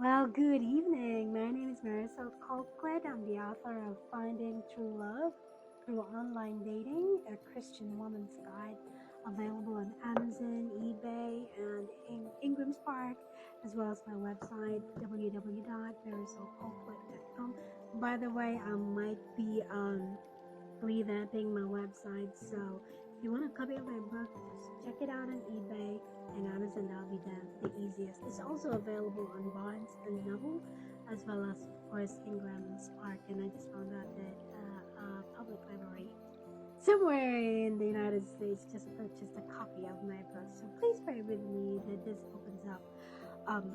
Well, good evening. My name is Marisol Colquitt. I'm the author of Finding True Love Through Online Dating, a Christian Woman's Guide, available on Amazon, eBay, and Ingram Spark, as well as my website, www.marisolcolquitt.com. By the way, I might be revamping my website, so if you want a copy of my book, just check it out on eBay and Amazon. That'll be the easiest. It's also available on Barnes and Noble, as well as, of course, Ingram and Spark. And I just found out that a public library somewhere in the United States just purchased a copy of my book. So please pray with me that this opens up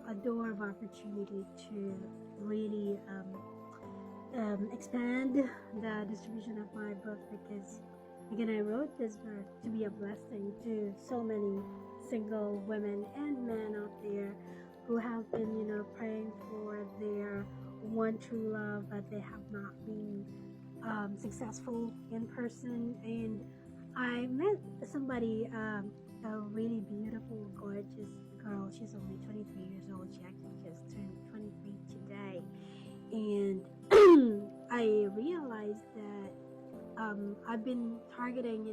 a door of opportunity to really expand the distribution of my book, because again, I wrote this book to be a blessing to so many single women and men out there who have been, praying for their one true love, but they have not been successful in person. And I met somebody, a really beautiful, gorgeous girl. She's only 23 years old. She actually just turned 23 today. And I realized that I've been targeting,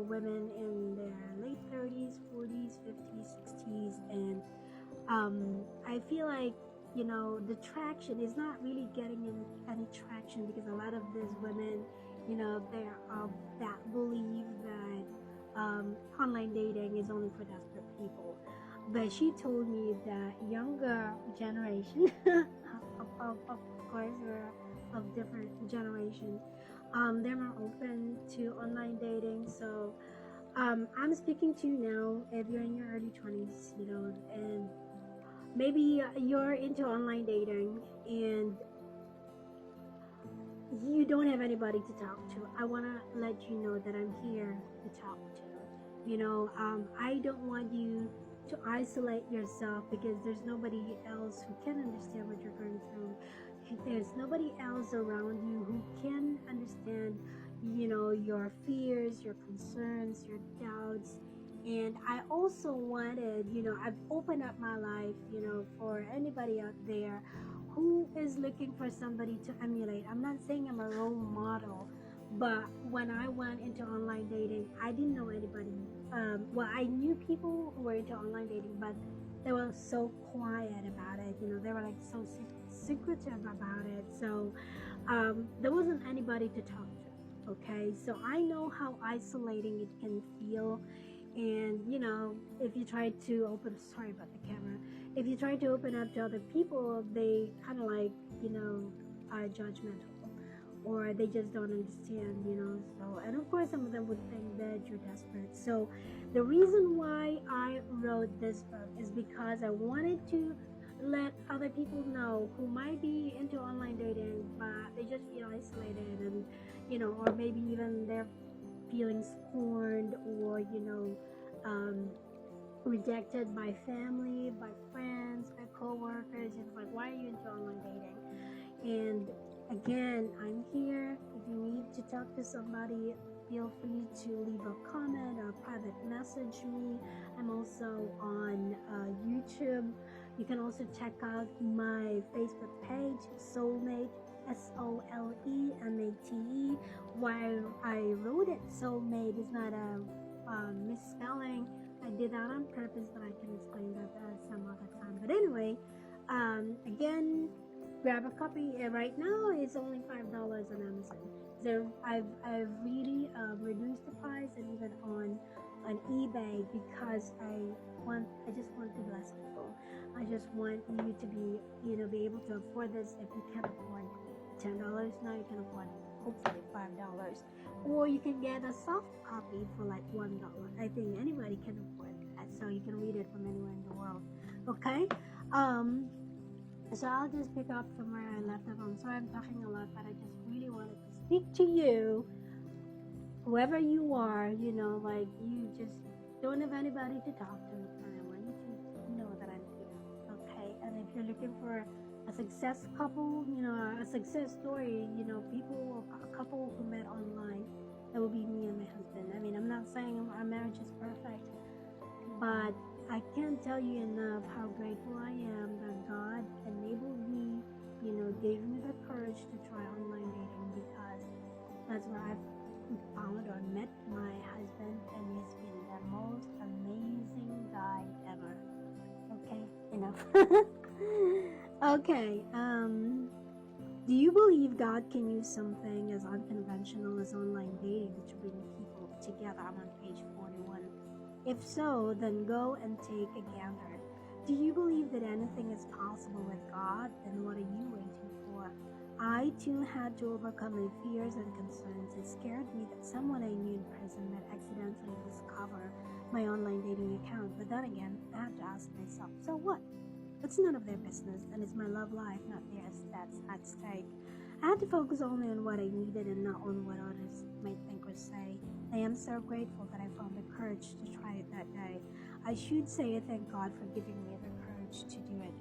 women in their late 30s, 40s, 50s, 60s, and I feel like, the traction is not really getting any traction, because a lot of these women, they're that believe that online dating is only for desperate people. But she told me that younger generation, of course, we're of different generations, they're more open to online dating. So I'm speaking to you now, if you're in your early 20s, and maybe you're into online dating and you don't have anybody to talk to. I want to let you know that I'm here to talk to. I don't want you to isolate yourself, because there's nobody else who can understand what you're going through. There's nobody else around you who can understand, your fears, your concerns, your doubts. And I also wanted, I've opened up my life, for anybody out there who is looking for somebody to emulate. I'm not saying I'm a role model, but when I went into online dating, I didn't know anybody. Well, I knew people who were into online dating, but they were so quiet about it. They were like so secretive about it. So there wasn't anybody to talk to. Okay, so I know how isolating it can feel. And if you try to open, sorry about the camera, if you try to open up to other people, they kind of like, are judgmental, or they just don't understand. So, and of course some of them would think that you're desperate. So the reason why I wrote this book is because I wanted to let other people know who might be into online dating, but they just feel isolated, and or maybe even they're feeling scorned, or um, rejected by family, by friends, by co-workers. It's like, why are you into online dating? And again, I'm here. If you need to talk to somebody, feel free to leave a comment or private message me. I'm also on YouTube. You can also check out my Facebook page, Soulmate, Solemate. While I wrote it, Soulmate is not a misspelling. I did that on purpose, but I can explain that some other time. But anyway, again, grab a copy. Right now it's only $5 on Amazon. So I've really reduced the price, and even on eBay, because I just want to bless people. I just want you to be able to afford this. If you can't afford $10, now you can afford hopefully $5, or you can get a soft copy for like $1. I think anybody can afford that, so you can read it from anywhere in the world. Okay. So I'll just pick up from where I left off. I'm sorry I'm talking a lot, but I just really wanted to speak to you, whoever you are, like you just don't have anybody to talk to. I want you to know that I'm here, okay? And if you're looking for a success couple, a success story, a couple who met online, that will be me and my husband. I mean, I'm not saying our marriage is perfect, but I can't tell you enough how grateful I am that God enabled gave me the courage to try online dating, because that's where I've found or met my husband, and he's been the most amazing guy ever. Okay, enough. Okay, do you believe God can use something as unconventional as online dating to bring people together? I'm on page 41. If so, then go and take a gander. Do you believe that anything is possible with God? Then what are you waiting for? I too had to overcome my fears and concerns. It scared me that someone I knew in prison might accidentally discover my online dating account. But then again, I had to ask myself, so what? It's none of their business, and it's my love life, not theirs, that's at stake. I had to focus only on what I needed and not on what others might think or say. I am so grateful that I found the courage to try it that day. I should say I thank God for giving me the courage to do it.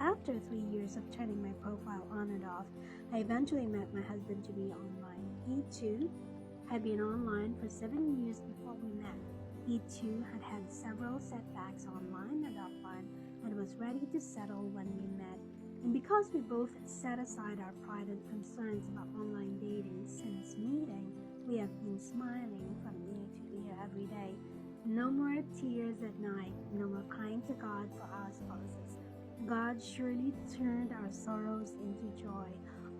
After 3 years of turning my profile on and off, I eventually met my husband to be online. He too had been online for 7 years before we met. He too had had several setbacks online and offline, and was ready to settle when we met. And because we both set aside our pride and concerns about online dating since meeting, we have been smiling from ear to ear every day. No more tears at night, no more crying to God for our spouses. God surely turned our sorrows into joy.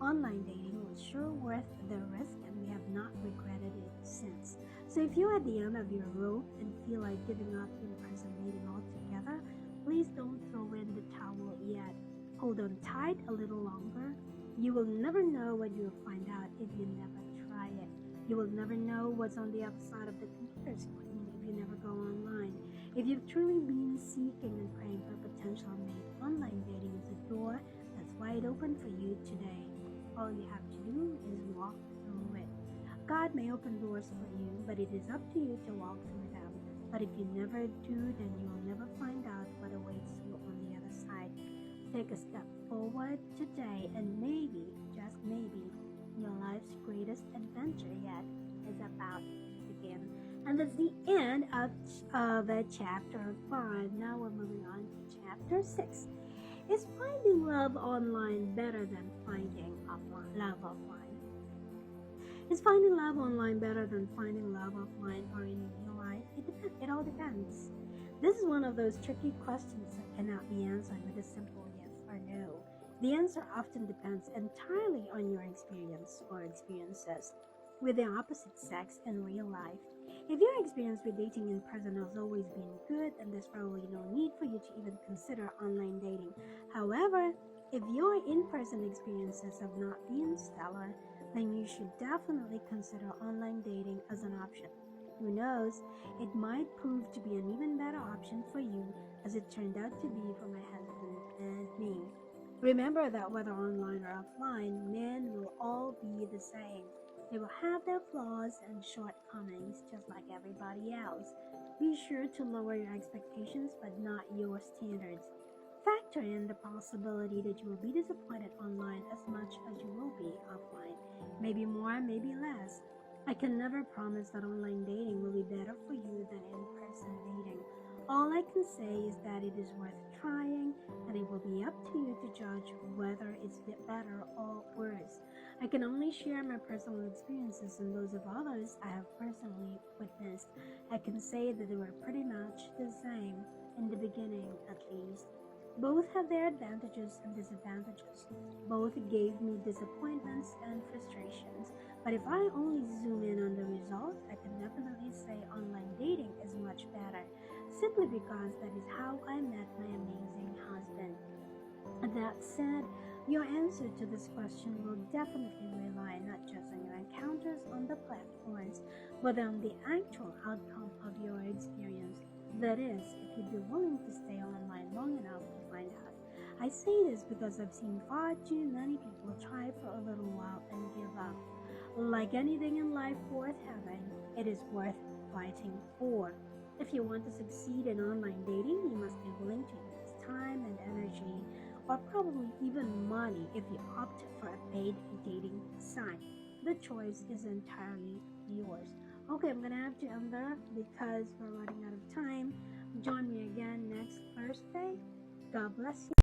Online dating was sure worth the risk, and we have not regretted it since. So if you're at the end of your rope and feel like giving up in-person dating altogether, please don't throw in the towel yet. Hold on tight a little longer. You will never know what you'll find out if you never try it. You will never know what's on the other side of the computer screen if you never go online. If you've truly been seeking and praying for a potential mate, online dating is a door that's wide open for you today. All you have to do is walk through it. God may open doors for you, but it is up to you to walk through them. But if you never do, then you will never find out what awaits you on the other side. Take a step forward today, and maybe, just maybe, your life's greatest adventure yet is about to begin. And that's the end of chapter 5. Now we're moving on to chapter 6. Is finding love online better than finding love offline? Is finding love online better than finding love offline or in real life? It all depends. This is one of those tricky questions that cannot be answered with a simple yes or no. The answer often depends entirely on your experience or experiences with the opposite sex in real life. If your experience with dating in person has always been good, then there's probably no need for you to even consider online dating. However, if your in-person experiences have not been stellar, then you should definitely consider online dating as an option. Who knows, it might prove to be an even better option for you, as it turned out to be for my husband and me. Remember that whether online or offline, men will all be the same. They will have their flaws and shortcomings just like everybody else. Be sure to lower your expectations, but not your standards. Factor in the possibility that you will be disappointed online as much as you will be offline. Maybe more, maybe less. I can never promise that online dating will be better for you than in-person dating. All I can say is that it is worth trying, and it will be up to you to judge whether it's better or worse. I can only share my personal experiences and those of others I have personally witnessed. I can say that they were pretty much the same, in the beginning at least. Both have their advantages and disadvantages. Both gave me disappointments and frustrations. But if I only zoom in on the result, I can definitely say online dating is much better, simply because that is how I met my amazing husband. That said, your answer to this question will definitely rely not just on your encounters on the platforms, but on the actual outcome of your experience. That is, if you'd be willing to stay online long enough to find out. I say this because I've seen far too many people try for a little while and give up. Like anything in life worth having, it is worth fighting for. If you want to succeed in online dating, you must be willing to invest time and energy, or probably even money if you opt for a paid dating site. The choice is entirely yours. Okay, I'm gonna have to end there because we're running out of time. Join me again next Thursday. God bless you.